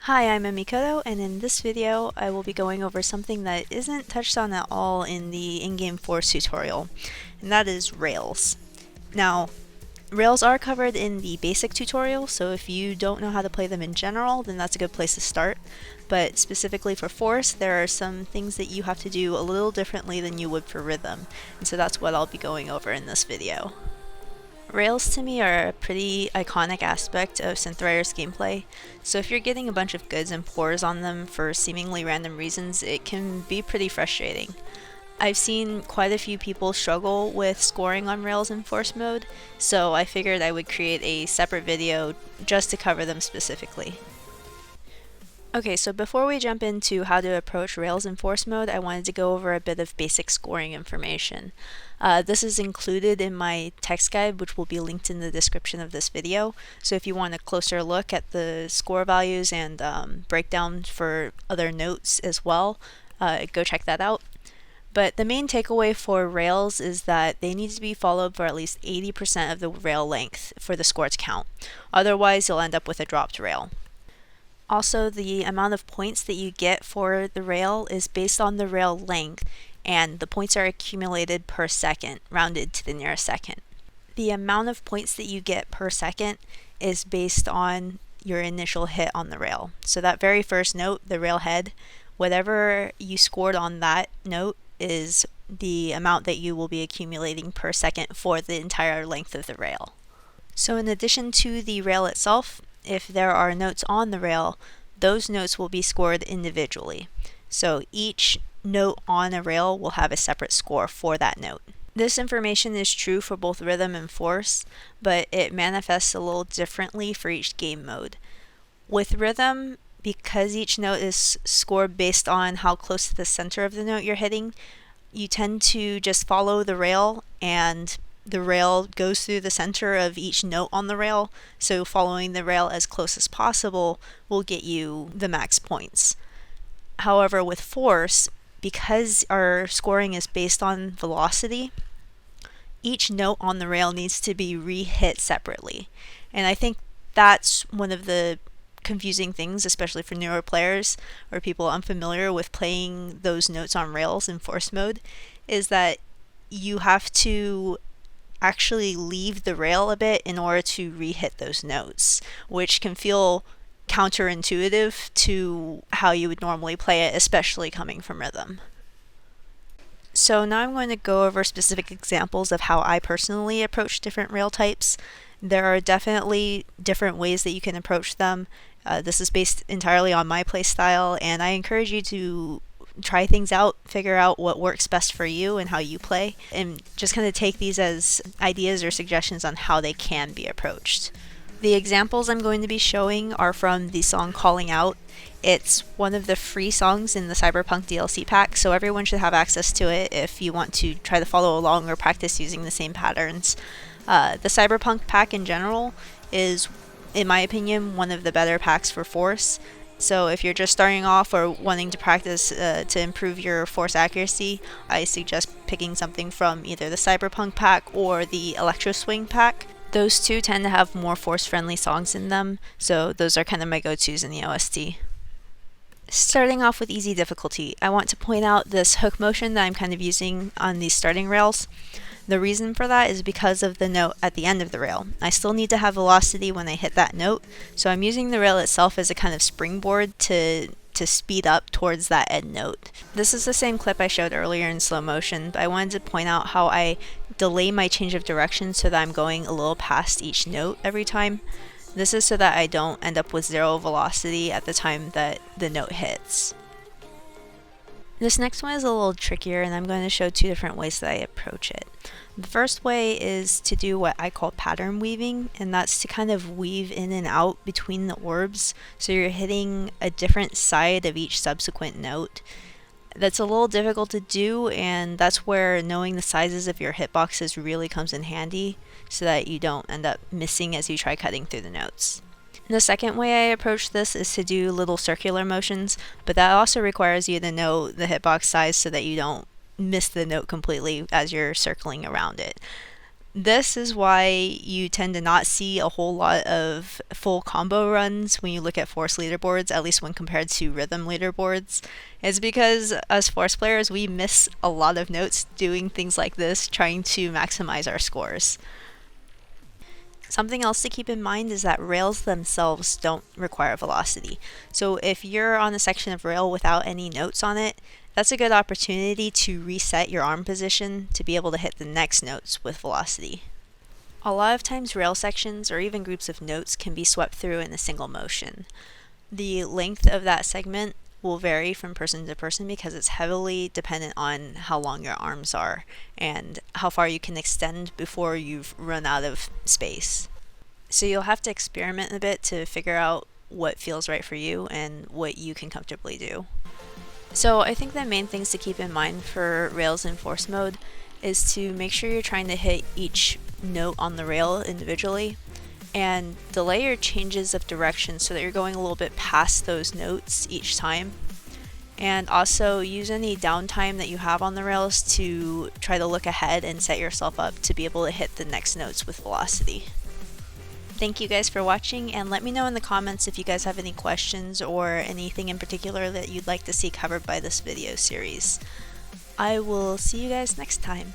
Hi, I'm Mikoto, and in this video I will be going over something that isn't touched on at all in the in-game force tutorial, and that is Rails. Now, Rails are covered in the basic tutorial, so if you don't know how to play them in general, then that's a good place to start. But specifically for force, there are some things that you have to do a little differently than you would for rhythm, and so that's what I'll be going over in this video. Rails to me are a pretty iconic aspect of Synth's gameplay, so if you're getting a bunch of goods and pours on them for seemingly random reasons, it can be pretty frustrating. I've seen quite a few people struggle with scoring on Rails in Force mode, so I figured I would create a separate video just to cover them specifically. Okay, so before we jump into how to approach Rails in Force mode, I wanted to go over a bit of basic scoring information. This is included in my text guide, which will be linked in the description of this video. So if you want a closer look at the score values and breakdown for other notes as well, go check that out. But the main takeaway for rails is that they need to be followed for at least 80% of the rail length for the score to count. Otherwise, you'll end up with a dropped rail. Also, the amount of points that you get for the rail is based on the rail length, and the points are accumulated per second, rounded to the nearest second. The amount of points that you get per second is based on your initial hit on the rail. So that very first note, the rail head, whatever you scored on that note is the amount that you will be accumulating per second for the entire length of the rail. So in addition to the rail itself, if there are notes on the rail, those notes will be scored individually. So each note on a rail will have a separate score for that note. This information is true for both rhythm and force, but it manifests a little differently for each game mode. With rhythm, because each note is scored based on how close to the center of the note you're hitting, you tend to just follow the rail, and the rail goes through the center of each note on the rail, so following the rail as close as possible will get you the max points. However, with force, because our scoring is based on velocity, each note on the rail needs to be re-hit separately. And I think that's one of the confusing things, especially for newer players or people unfamiliar with playing those notes on rails in force mode, is that you have to actually leave the rail a bit in order to re-hit those notes, which can feel counterintuitive to how you would normally play it, especially coming from rhythm. So now I'm going to go over specific examples of how I personally approach different rail types. There are definitely different ways that you can approach them. This is based entirely on my play style, and I encourage you to try things out, figure out what works best for you and how you play, and just kind of take these as ideas or suggestions on how they can be approached. The examples I'm going to be showing are from the song Calling Out. It's one of the free songs in the Cyberpunk DLC pack, so everyone should have access to it if you want to try to follow along or practice using the same patterns. The Cyberpunk pack in general is, in my opinion, one of the better packs for force. So if you're just starting off or wanting to practice to improve your force accuracy, I suggest picking something from either the Cyberpunk pack or the Electro Swing pack. Those two tend to have more force-friendly songs in them, so those are kind of my go-tos in the OST. Starting off with easy difficulty, I want to point out this hook motion that I'm kind of using on these starting rails. The reason for that is because of the note at the end of the rail. I still need to have velocity when I hit that note, so I'm using the rail itself as a kind of springboard to speed up towards that end note. This is the same clip I showed earlier in slow motion, but I wanted to point out how I delay my change of direction so that I'm going a little past each note every time. This is so that I don't end up with zero velocity at the time that the note hits. This next one is a little trickier, and I'm going to show two different ways that I approach it. The first way is to do what I call pattern weaving, and that's to kind of weave in and out between the orbs, so you're hitting a different side of each subsequent note. That's a little difficult to do, and that's where knowing the sizes of your hitboxes really comes in handy, so that you don't end up missing as you try cutting through the notes. The second way I approach this is to do little circular motions, but that also requires you to know the hitbox size so that you don't miss the note completely as you're circling around it. This is why you tend to not see a whole lot of full combo runs when you look at Force leaderboards, at least when compared to rhythm leaderboards. It's because as Force players, we miss a lot of notes doing things like this, trying to maximize our scores. Something else to keep in mind is that rails themselves don't require velocity. So if you're on a section of rail without any notes on it, that's a good opportunity to reset your arm position to be able to hit the next notes with velocity. A lot of times rail sections or even groups of notes can be swept through in a single motion. The length of that segment will vary from person to person because it's heavily dependent on how long your arms are and how far you can extend before you've run out of space. So you'll have to experiment a bit to figure out what feels right for you and what you can comfortably do. So I think the main things to keep in mind for rails in force mode is to make sure you're trying to hit each note on the rail individually and delay your changes of direction so that you're going a little bit past those notes each time. And also use any downtime that you have on the rails to try to look ahead and set yourself up to be able to hit the next notes with velocity. Thank you guys for watching, and let me know in the comments if you guys have any questions or anything in particular that you'd like to see covered by this video series. I will see you guys next time.